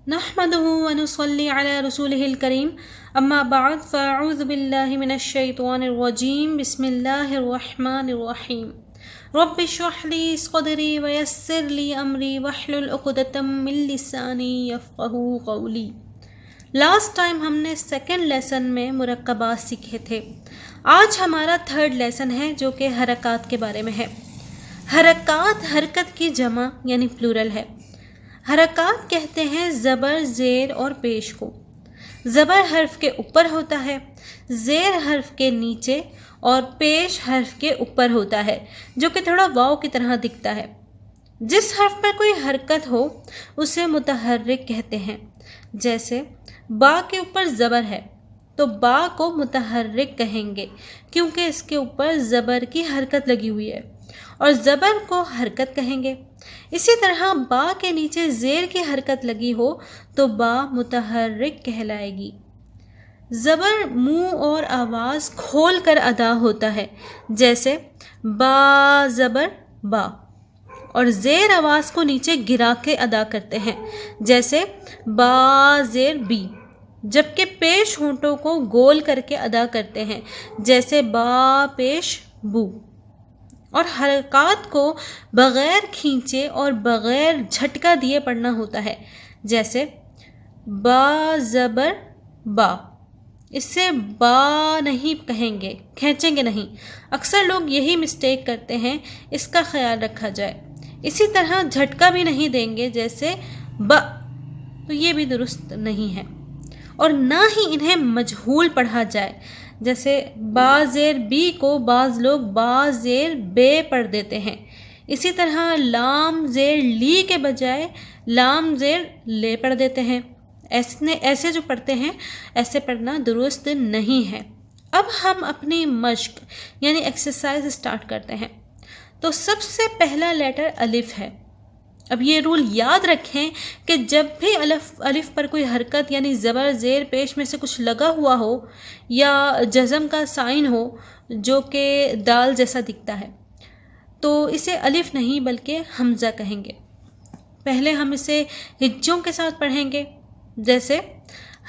نحمده ونصلي على رسوله الكريم اما بعد فاعوذ بالله من الشيطان الرجيم بسم الله الرحمن الرحيم رب اشرح لي صدري ويسر لي امري واحلل عقدة من لساني يفقهوا قولي۔ لاسٹ ٹائم ہم نے سیکنڈ لیسن میں مرکبات سیکھے تھے۔ آج ہمارا تھرڈ لیسن ہے جو کہ حرکات کے بارے میں ہے۔ حرکات حرکت کی جمع یعنی پلورل ہے۔ حرکات کہتے ہیں زبر، زیر اور پیش کو۔ زبر حرف کے اوپر ہوتا ہے، زیر حرف کے نیچے اور پیش حرف کے اوپر ہوتا ہے، جو کہ تھوڑا واو کی طرح دکھتا ہے۔ جس حرف پر کوئی حرکت ہو اسے متحرک کہتے ہیں۔ جیسے با کے اوپر زبر ہے تو با کو متحرک کہیں گے کیونکہ اس کے اوپر زبر کی حرکت لگی ہوئی ہے، اور زبر کو حرکت کہیں گے۔ اسی طرح با کے نیچے زیر کی حرکت لگی ہو تو با متحرک کہلائے گی۔ زبر منہ اور آواز کھول کر ادا ہوتا ہے، جیسے با زبر با، اور زیر آواز کو نیچے گرا کے ادا کرتے ہیں، جیسے با زیر بی، جبکہ پیش ہونٹوں کو گول کر کے ادا کرتے ہیں، جیسے با پیش بو۔ اور حرکات کو بغیر کھینچے اور بغیر جھٹکا دیے پڑھنا ہوتا ہے، جیسے با زبر با۔ اس سے با نہیں کہیں گے، کھینچیں گے نہیں۔ اکثر لوگ یہی مسٹیک کرتے ہیں، اس کا خیال رکھا جائے۔ اسی طرح جھٹکا بھی نہیں دیں گے، جیسے با، تو یہ بھی درست نہیں ہے۔ اور نہ ہی انہیں مجہول پڑھا جائے، جیسے با زیر بی کو بعض لوگ با زیر بے پڑھ دیتے ہیں۔ اسی طرح لام زیر لی کے بجائے لام زیر لے پڑھ دیتے ہیں۔ ایسے جو پڑھتے ہیں ایسے پڑھنا درست نہیں ہے۔ اب ہم اپنی مشق یعنی ایکسرسائز اسٹارٹ کرتے ہیں۔ تو سب سے پہلا لیٹر الف ہے۔ اب یہ رول یاد رکھیں کہ جب بھی الف پر کوئی حرکت یعنی زبر زیر پیش میں سے کچھ لگا ہوا ہو یا جزم کا سائن ہو جو کہ دال جیسا دکھتا ہے تو اسے الف نہیں بلکہ حمزہ کہیں گے۔ پہلے ہم اسے ہجوں کے ساتھ پڑھیں گے، جیسے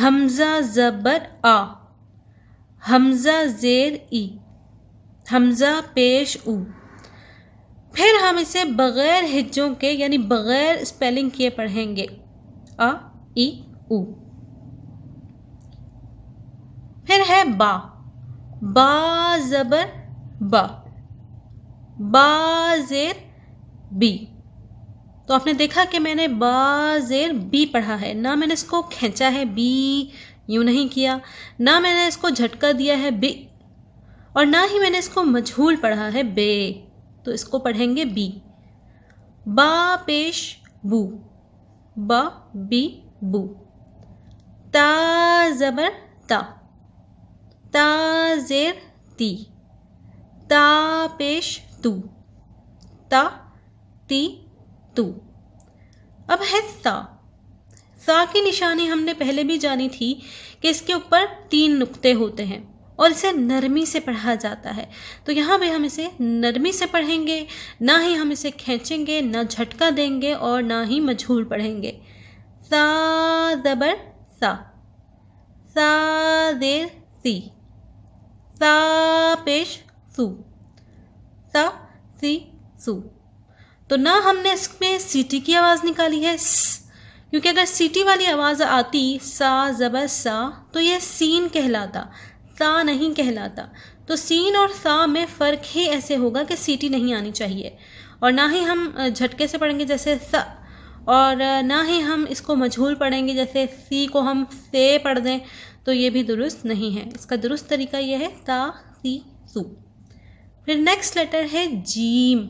حمزہ زبر آ، حمزہ زیر ای، حمزہ پیش او۔ پھر ہم اسے بغیر ہجوں کے یعنی بغیر اسپیلنگ کیے پڑھیں گے، آ ای او۔ پھر ہے با، با زبر با، با زیر بی۔ تو آپ نے دیکھا کہ میں نے با زیر بی پڑھا ہے، نہ میں نے اس کو کھینچا ہے بی، یوں نہیں کیا، نہ میں نے اس کو جھٹکا دیا ہے بی، اور نہ ہی میں نے اس کو مجہول پڑھا ہے بے، تو اس کو پڑھیں گے بی۔ با پیش بو، با بی بو۔ تا زبر تا، تا زیر تی، تا پیش تو، تا تی تو۔ اب ہے تا۔ تا کی نشانی ہم نے پہلے بھی جانی تھی کہ اس کے اوپر 3 نقطے ہوتے ہیں اور اسے نرمی سے پڑھا جاتا ہے، تو یہاں بھی ہم اسے نرمی سے پڑھیں گے، نہ ہی ہم اسے کھینچیں گے، نہ جھٹکا دیں گے اور نہ ہی مجہول پڑھیں گے۔ سا زبر سا، سا زیر سی، سا پیش سو، سا سی سو۔ تو نہ ہم نے اس میں سیٹی کی آواز نکالی ہے س، کیونکہ اگر سیٹی والی آواز آتی سا زبر سا تو یہ سین کہلاتا، سا نہیں کہلاتا۔ تو سین اور سا میں فرق ہی ایسے ہوگا کہ سیٹی نہیں آنی چاہیے، اور نہ ہی ہم جھٹکے سے پڑھیں گے جیسے سا، اور نہ ہی ہم اس کو مجہول پڑھیں گے جیسے سی کو ہم سے پڑھ دیں، تو یہ بھی درست نہیں ہے۔ اس کا درست طریقہ یہ ہے تا سی سو۔ پھر نیکسٹ لیٹر ہے جیم،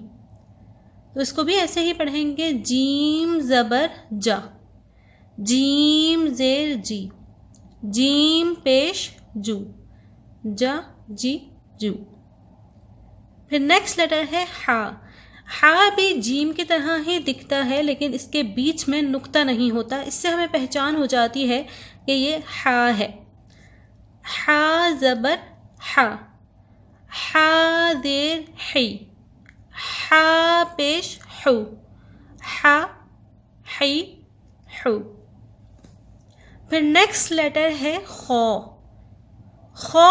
تو اس کو بھی ایسے ہی پڑھیں گے، جیم زبر جا، جیم زیر جی، جیم پیش جو، جا جی جو۔ پھر نیکسٹ لیٹر ہے ہا۔ ہا بھی جیم کی طرح ہی دکھتا ہے لیکن اس کے بیچ میں نقطہ نہیں ہوتا، اس سے ہمیں پہچان ہو جاتی ہے کہ یہ ہا ہے۔ ہا زبر ہا، ہا زیر ہی، ہا پیش ہو، ہا ہی ہو۔ پھر نیکسٹ لیٹر ہے خو. خو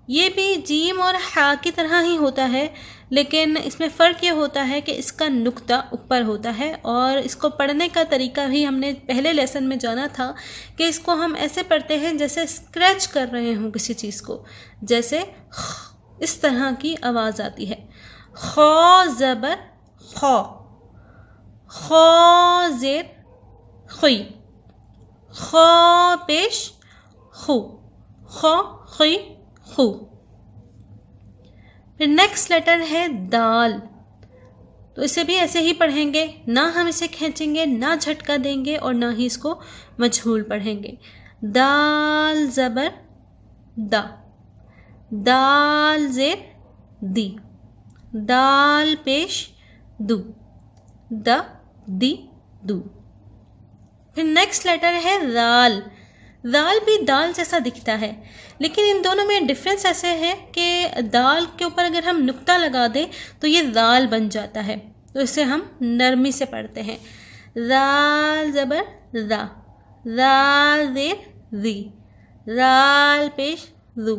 یہ بھی جیم اور ہا کی طرح ہی ہوتا ہے، لیکن اس میں فرق یہ ہوتا ہے کہ اس کا نقطہ اوپر ہوتا ہے، اور اس کو پڑھنے کا طریقہ بھی ہم نے پہلے لیسن میں جانا تھا کہ اس کو ہم ایسے پڑھتے ہیں جیسے اسکریچ کر رہے ہوں کسی چیز کو، جیسے اس طرح کی آواز آتی ہے. خو زبر خو، خو زیر خوئی، خو پیش خو، خو خوئی خو. پھر نیکسٹ لیٹر ہے دال. تو اسے بھی ایسے ہی پڑھیں گے، نہ ہم اسے کھینچیں گے، نہ جھٹکا دیں گے، اور نہ ہی اس کو مجہول پڑھیں گے. دال زبر دا، دال زیر دی، دال پیش دو، دا دی دو. پھر نیکسٹ لیٹر ہے دال. دال بھی دال جیسا دکھتا ہے، لیکن ان دونوں میں ڈفرینس ایسے ہے کہ دال کے اوپر اگر ہم نقطہ لگا دیں تو یہ دال بن جاتا ہے، تو اسے ہم نرمی سے پڑھتے ہیں. دال زبر دا، دال زیر دی، دال پیش دو،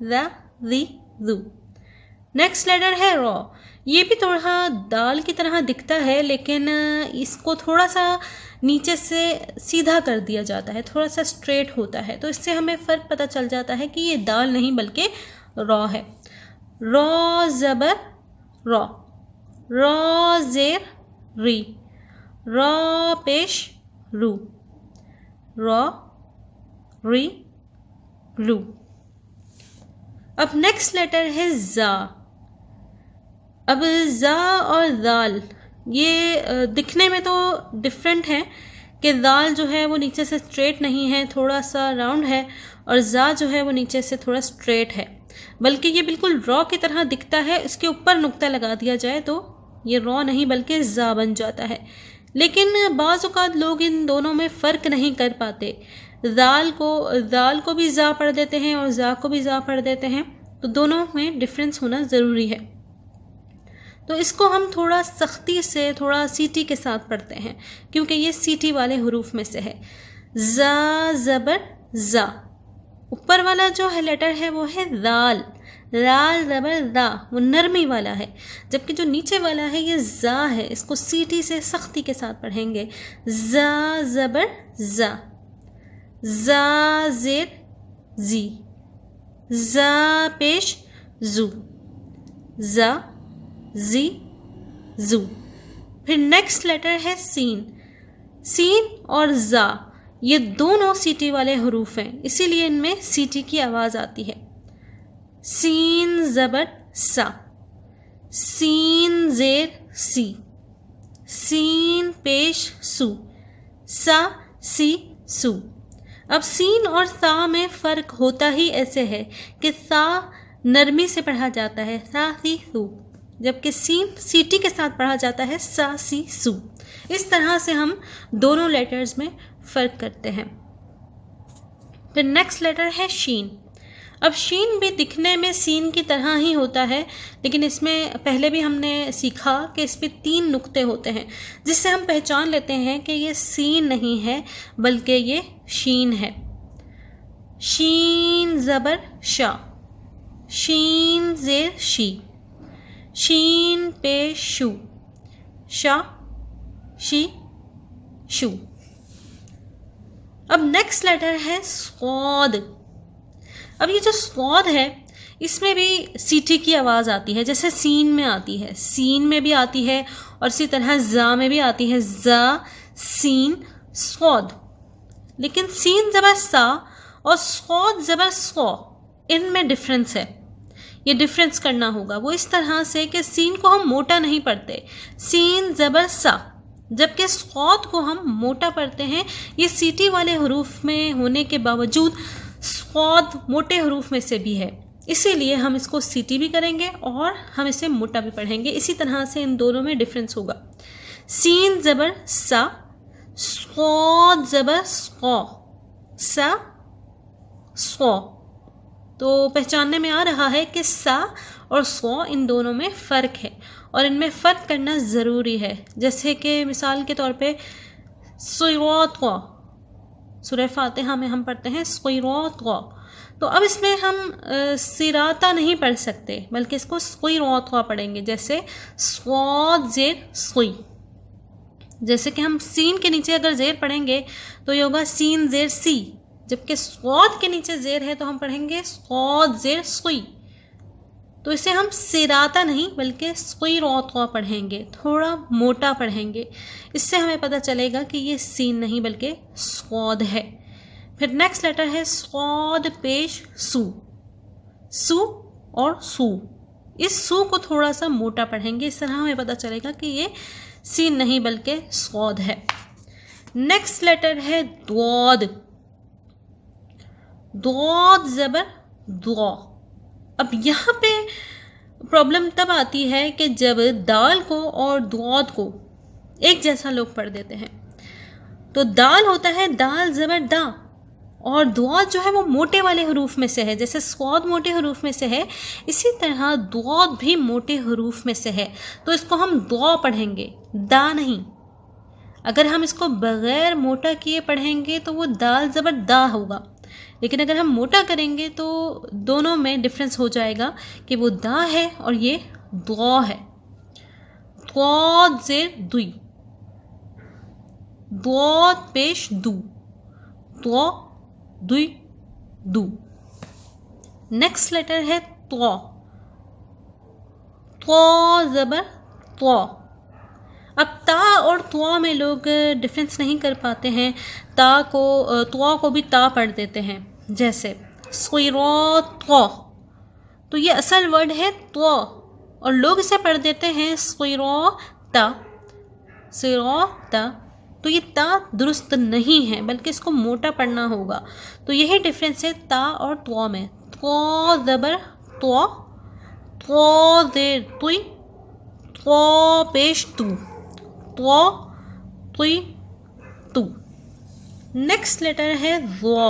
دا دی دو. نیکسٹ لیٹر ہے رو. یہ بھی تھوڑا دال کی طرح دکھتا ہے، لیکن اس کو تھوڑا سا نیچے سے سیدھا کر دیا جاتا ہے، تھوڑا سا اسٹریٹ ہوتا ہے، تو اس سے ہمیں فرق پتہ چل جاتا ہے کہ یہ دال نہیں بلکہ رو ہے. رو زبر رو، رو زیر ری، رو پیش رو، رو ری رو. اب نیکسٹ لیٹر ہے زا. اب زا اور دال یہ دکھنے میں تو ڈفرینٹ ہے کہ دال جو ہے وہ نیچے سے اسٹریٹ نہیں ہے، تھوڑا سا راؤنڈ ہے، اور زا جو ہے وہ نیچے سے تھوڑا اسٹریٹ ہے، بلکہ یہ بالکل رو کی طرح دکھتا ہے. اس کے اوپر نقطہ لگا دیا جائے تو یہ رو نہیں بلکہ زا بن جاتا ہے. لیکن بعض اوقات لوگ ان دونوں میں فرق نہیں کر پاتے، دال کو بھی زا پڑھ دیتے ہیں اور زا کو بھی زا پڑھ دیتے ہیں، تو دونوں میں ڈفرینس ہونا ضروری ہے. تو اس کو ہم تھوڑا سختی سے، تھوڑا سیٹی کے ساتھ پڑھتے ہیں، کیونکہ یہ سیٹی والے حروف میں سے ہے. زا زبر زا. اوپر والا جو ہے لیٹر ہے وہ ہے دال، دال زبر دا، وہ نرمی والا ہے، جبکہ جو نیچے والا ہے یہ زا ہے. اس کو سیٹی سے سختی کے ساتھ پڑھیں گے. زا زبر زا، زا زیر زی، زا پیش زو، زا زی زو. پھر نیکسٹ لیٹر ہے سین. سین اور زا یہ دونوں سیٹی والے حروف ہیں، اسی لیے ان میں سیٹی کی آواز آتی ہے. سین زبر سا، سین زیر سی، سین پیش سو، سا سی سو. اب سین اور سا میں فرق ہوتا ہی ایسے ہے کہ سا نرمی سے پڑھا جاتا ہے، سا سی سو، جبکہ سین سیٹی کے ساتھ پڑھا جاتا ہے، سا سی سو. اس طرح سے ہم دونوں لیٹرز میں فرق کرتے ہیں. پھر نیکسٹ لیٹر ہے شین. اب شین بھی دکھنے میں سین کی طرح ہی ہوتا ہے، لیکن اس میں پہلے بھی ہم نے سیکھا کہ اس پہ 3 نقطے ہوتے ہیں، جس سے ہم پہچان لیتے ہیں کہ یہ سین نہیں ہے بلکہ یہ شین ہے. شین زبر شا، شین زیر شی، شین پیش شو، شا شی شو. اب نیکسٹ لیٹر ہے صاد. اب یہ جو صاد ہے اس میں بھی سیٹی کی آواز آتی ہے، جیسے سین میں آتی ہے، سین میں بھی آتی ہے، اور اسی طرح زا میں بھی آتی ہے، زا سین صاد. لیکن سین زبر سا اور صاد زبر صو، ان میں ڈفرینس ہے، یہ ڈفرینس کرنا ہوگا. وہ اس طرح سے کہ سین کو ہم موٹا نہیں پڑھتے، سین زبر سا، جبکہ صاد کو ہم موٹا پڑھتے ہیں. یہ سیٹی والے حروف میں ہونے کے باوجود صاد موٹے حروف میں سے بھی ہے، اسی لیے ہم اس کو سیٹی بھی کریں گے اور ہم اسے موٹا بھی پڑھیں گے. اسی طرح سے ان دونوں میں ڈفرینس ہوگا. سین زبر سا، صاد زبر صو، سا صو. تو پہچاننے میں آ رہا ہے کہ سا اور صو ان دونوں میں فرق ہے، اور ان میں فرق کرنا ضروری ہے. جیسے کہ مثال کے طور پہ صراط، سورہ فاتحہ میں ہم پڑھتے ہیں صراط، تو اب اس میں ہم سراتا نہیں پڑھ سکتے بلکہ اس کو صراط پڑھیں گے، جیسے صاد زیر صی، جیسے کہ ہم سین کے نیچے اگر زیر پڑھیں گے تو یہ ہوگا سین زیر سی، جبکہ صاد کے نیچے زیر ہے تو ہم پڑھیں گے صاد زیر صی، تو اسے ہم سراتا نہیں بلکہ صراط پڑھیں گے، تھوڑا موٹا پڑھیں گے، اس سے ہمیں پتہ چلے گا کہ یہ سین نہیں بلکہ صاد ہے۔ پھر نیکسٹ لیٹر ہے صاد پیش سو، سو اور سو، اس سو کو تھوڑا سا موٹا پڑھیں گے، اس طرح ہمیں پتہ چلے گا کہ یہ سین نہیں بلکہ صاد ہے۔ نیکسٹ لیٹر ہے ضاد، ضاد زبر ضا۔ اب یہاں پہ پرابلم تب آتی ہے کہ جب دال کو اور ضاد کو ایک جیسا لوگ پڑھ دیتے ہیں، تو دال ہوتا ہے دال زبر دا، اور ضاد جو ہے وہ موٹے والے حروف میں سے ہے، جیسے صاد موٹے حروف میں سے ہے اسی طرح ضاد بھی موٹے حروف میں سے ہے، تو اس کو ہم ضا پڑھیں گے، دا نہیں۔ اگر ہم اس کو بغیر موٹا کیے پڑھیں گے تو وہ دال زبر دا ہوگا، لیکن اگر ہم موٹا کریں گے تو دونوں میں ڈفرینس ہو جائے گا کہ وہ دا ہے اور یہ ضا ہے۔ ضاد زیر دوی، ضاد پیش دو، ضا دوی دو۔ نیکسٹ لیٹر ہے طا، طا زبر طا۔ اب تا اور طا میں لوگ ڈفرینس نہیں کر پاتے ہیں، طا کو بھی تا پڑھ دیتے ہیں، جیسے صراط، تو یہ اصل ورڈ ہے طا اور لوگ اسے پڑھ دیتے ہیں صراط، تو یہ تا درست نہیں ہے بلکہ اس کو موٹا پڑھنا ہوگا، تو یہی ڈفرینس ہے تا اور طا میں۔ طا زبر طا، طا زیر طی، طا پیش تو، طا طی تو۔ نیکسٹ لیٹر ہے ضا،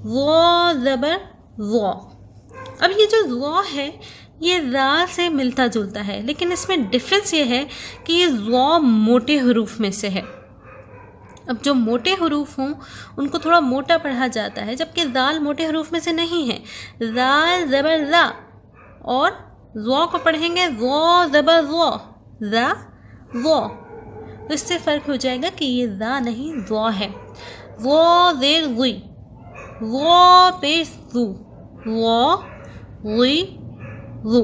ضا زبر ضا۔ اب یہ جو ضا ہے یہ را سے ملتا جلتا ہے، لیکن اس میں ڈفرینس یہ ہے کہ یہ ضا موٹے حروف میں سے ہے۔ اب جو موٹے حروف ہوں ان کو تھوڑا موٹا پڑھا جاتا ہے، جبکہ ذال موٹے حروف میں سے نہیں ہے، ذال زبر ذا، اور ضا کو پڑھیں گے ضا زبر ضا، ذا ضا، تو اس سے فرق ہو جائے گا کہ یہ ذا نہیں ضا ہے۔ ضا زیر ضی، ضا پیش ذو، ضا ضی ذو۔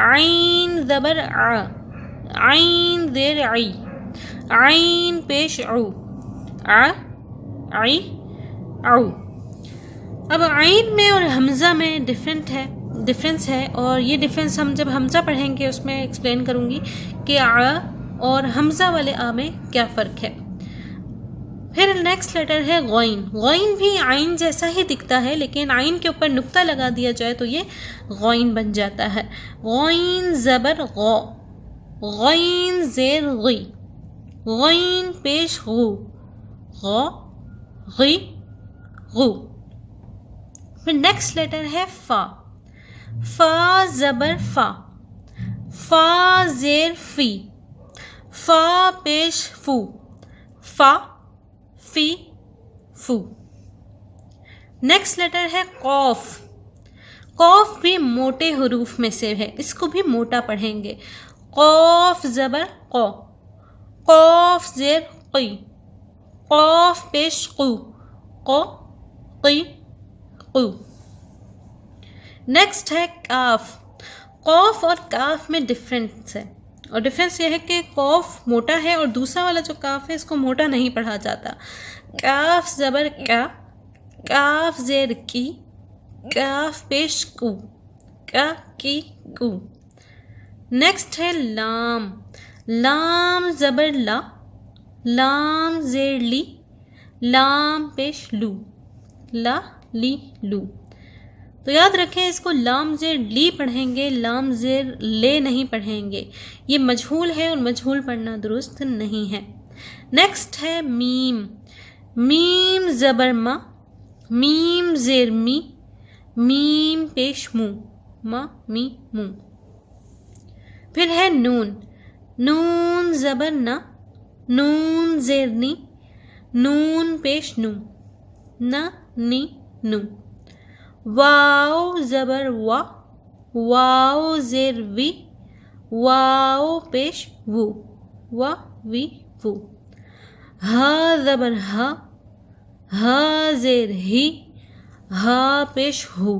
عین زبر ع، عین زیر عی، عین پیش عو، ع عی عو۔ اب عین میں اور حمزہ میں ڈفرینس ہے، اور یہ ڈفرینس ہم جب حمزہ پڑھیں گے اس میں ایکسپلین کروں گی کہ ع اور حمزہ والے آ میں کیا فرق ہے۔ پھر نیکسٹ لیٹر ہے غین، غین بھی عین جیسا ہی دکھتا ہے، لیکن عین کے اوپر نقطہ لگا دیا جائے تو یہ غین بن جاتا ہے۔ غین زبر غا، غین زیر غی، غین پیش غو، غا غی غو۔ پھر نیکسٹ لیٹر ہے فا، فا زبر فا، فا زیر فی، فا پیش فو، فا فی فو۔ نیکسٹ لیٹر ہے قوف، قوف بھی موٹے حروف میں سے ہے، اس کو بھی موٹا پڑھیں گے، قوف زبر قو، قوف زیر قی، قوف پیش قو، قو قی قو۔ نیکسٹ ہے کاف، قوف اور کاف میں ڈفرینس ہے، اور ڈفرینس یہ ہے کہ قوف موٹا ہے اور دوسرا والا جو کاف ہے اس کو موٹا نہیں پڑھا جاتا۔ کاف زبر کا، کاف زیر کی، کاف پیش کو، کا کی کو۔ نیکسٹ ہے لام، لام زبر لا، لام زیر لی، لام پیش لو، لا لی لو۔ تو یاد رکھیں اس کو لام زیر لی پڑھیں گے، لام زیر لے نہیں پڑھیں گے، یہ مجہول ہے اور مجہول پڑھنا درست نہیں ہے۔ نیکسٹ ہے میم، میم زبر ما، میم زیر می، میم پیش مو، ما می مو۔ پھر ہے نون، نون زبر نا، نون زیر نی، نون پیش نو، نا نی نو. واو زبر وا، واو زیر وی، واو پیش وو، وا وی وو. ہا زبر ہا، ہا زیر ہی، ہا پیش ہو،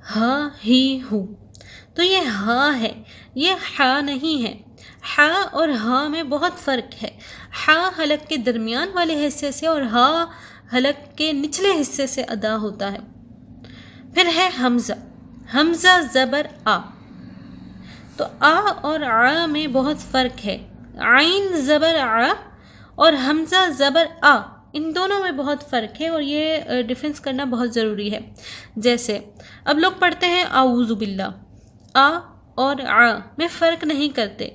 ہا ہی ہو. تو یہ ہا ہے، یہ ہا نہیں ہے. ہا اور ہا میں بہت فرق ہے. ہا حلق کے درمیان والے حصے سے اور ہا حلق کے نچلے حصے سے ادا ہوتا ہے. پھر ہے حمزہ، حمزہ زبر آ. تو آ اور آ میں بہت فرق ہے. عین زبر آ اور حمزہ زبر آ، ان دونوں میں بہت فرق ہے اور یہ ڈیفرنس کرنا بہت ضروری ہے. جیسے اب لوگ پڑھتے ہیں اعوذ باللہ، آ اور آ میں فرق نہیں کرتے،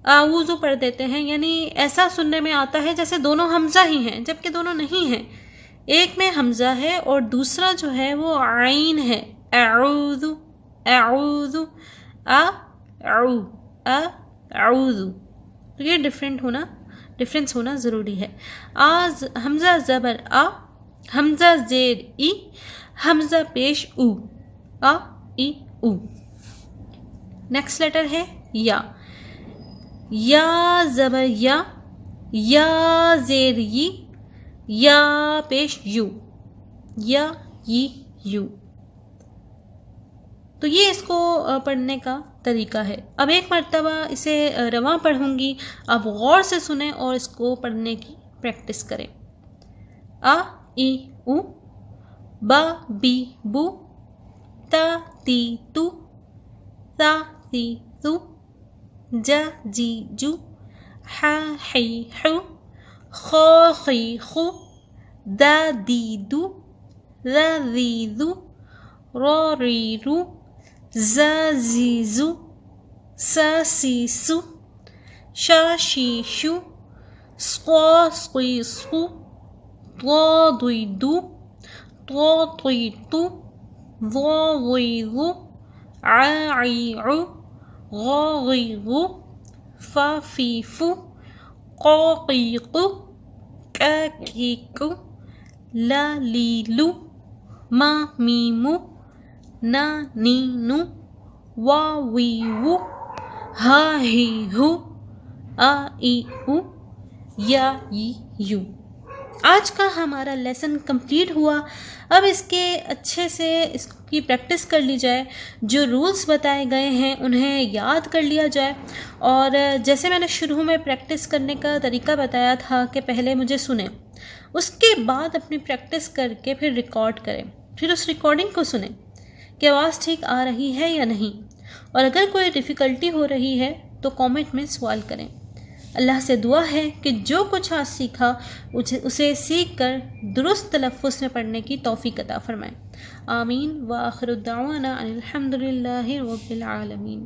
اعوذ پڑھ دیتے ہیں، یعنی ایسا سننے میں آتا ہے جیسے دونوں حمزہ ہی ہیں، جبکہ دونوں نہیں ہیں. ایک میں حمزہ ہے اور دوسرا جو ہے وہ عین ہے. اعوذ، اعوذ، اعوذ. تو یہ ڈفرینس ہونا ضروری ہے. حمزہ زبر آ، حمزہ زیر ای، حمزہ پیش او، آ ای او. نیکسٹ لیٹر ہے یا. یا زبر یا، یا زیر ی، یا پیش یو، یا ی یو. تو یہ اس کو پڑھنے کا طریقہ ہے. اب ایک مرتبہ اسے رواں پڑھوں گی، آپ غور سے سنیں اور اس کو پڑھنے کی پریکٹس کریں. آ ای او، با بی بو، تا تی تو، تا تی تو، جا جی جو، حا حی حو، خا خی خو، دا دی دو، ذا ذی ذو، را ری رو، زا زی زو، سا سی سو، شا شی شو، سقا سقی سقو، ضا ضی دو، طا طی طو، ظا ظی ظو، عا عی عو، غا غی غو، فا فی فو، قا قی قو، کا کی کو، لا لی لو، ما می مو، نا نی نو، وا وی وو، ہا ہی ہو، آ ای او، یا ی یو. آج کا ہمارا لیسن کمپلیٹ ہوا. اب اس کے اچھے سے اس کی پریکٹس کر لی جائے، جو رولز بتائے گئے ہیں انہیں یاد کر لیا جائے. اور جیسے میں نے شروع میں پریکٹس کرنے کا طریقہ بتایا تھا کہ پہلے مجھے سنیں، اس کے بعد اپنی پریکٹس کر کے پھر ریکارڈ کریں، پھر اس ریکارڈنگ کو سنیں کہ آواز ٹھیک آ رہی ہے یا نہیں. اور اگر کوئی ڈیفیکلٹی ہو رہی ہے تو کامنٹ میں سوال کریں. اللہ سے دعا ہے کہ جو کچھ آج سیکھا اسے سیکھ کر درست تلفظ میں پڑھنے کی توفیق عطا فرمائیں. آمین. وآخر الدعوانا ان الحمد للہ رب العالمین.